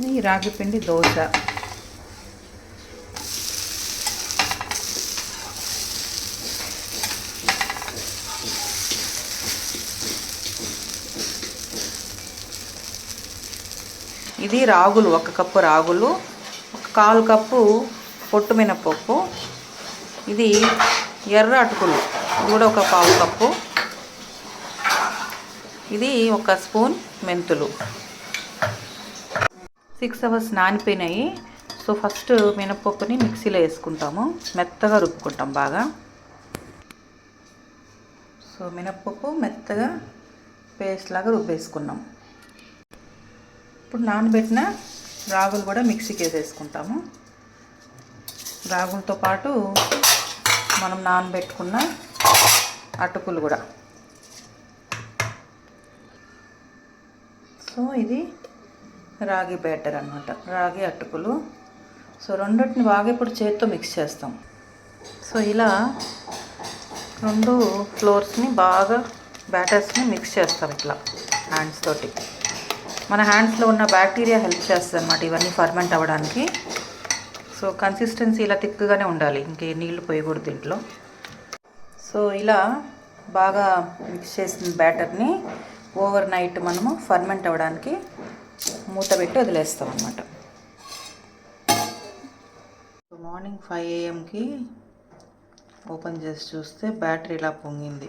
ఈ రాగి పిండి దోశ. ఇది రాగులు, 1 కప్పు రాగులు, 1/4 కప్పు పొట్టు మినపప్పు. ఇది ఎర్ర అటుకులు, ఇది కూడా 1/4 కప్పు. ఇది 1 స్పూన్ మెంతులు. 6 అవర్స్ నానిపోయినాయి. సో ఫస్ట్ మినపప్పుని మిక్సీలో వేసుకుంటాము, మెత్తగా రుబ్బుకుంటాం బాగా. సో మినపప్పు మెత్తగా పేస్ట్ లాగా రుబ్బేసుకున్నాం. ఇప్పుడు నానబెట్టిన రాగులు కూడా మిక్సీకి వేసేసుకుంటాము. రాగులతో పాటు మనం నానబెట్టుకున్న అటుకులు కూడా. సో ఇది రాగి బ్యాటర్ అన్నమాట, రాగి అటుకులు. సో రెండింటిని బాగా ఇప్పుడు చేత్తో మిక్స్ చేస్తాం. సో ఇలా 2 ఫ్లోర్స్ని బాగా బ్యాటర్స్ని మిక్స్ చేస్తాం ఇట్లా హ్యాండ్స్ తోటి. మన హ్యాండ్స్లో ఉన్న బ్యాక్టీరియా హెల్ప్ చేస్తుంది అన్నమాట ఇవన్నీ ఫర్మెంట్ అవ్వడానికి. సో కన్సిస్టెన్సీ ఇలా థిక్గానే ఉండాలి, ఇంకే నీళ్లు పోయకూడదు దీంట్లో. సో ఇలా బాగా మిక్స్ చేసిన బ్యాటర్ని ఓవర్ నైట్ మనము ఫర్మెంట్ అవ్వడానికి మూత పెట్టి వదిలేస్తాం అన్నమాట. మార్నింగ్ 5 AM ఓపెన్ చేసి చూస్తే బ్యాటరీ ఇలా పొంగింది.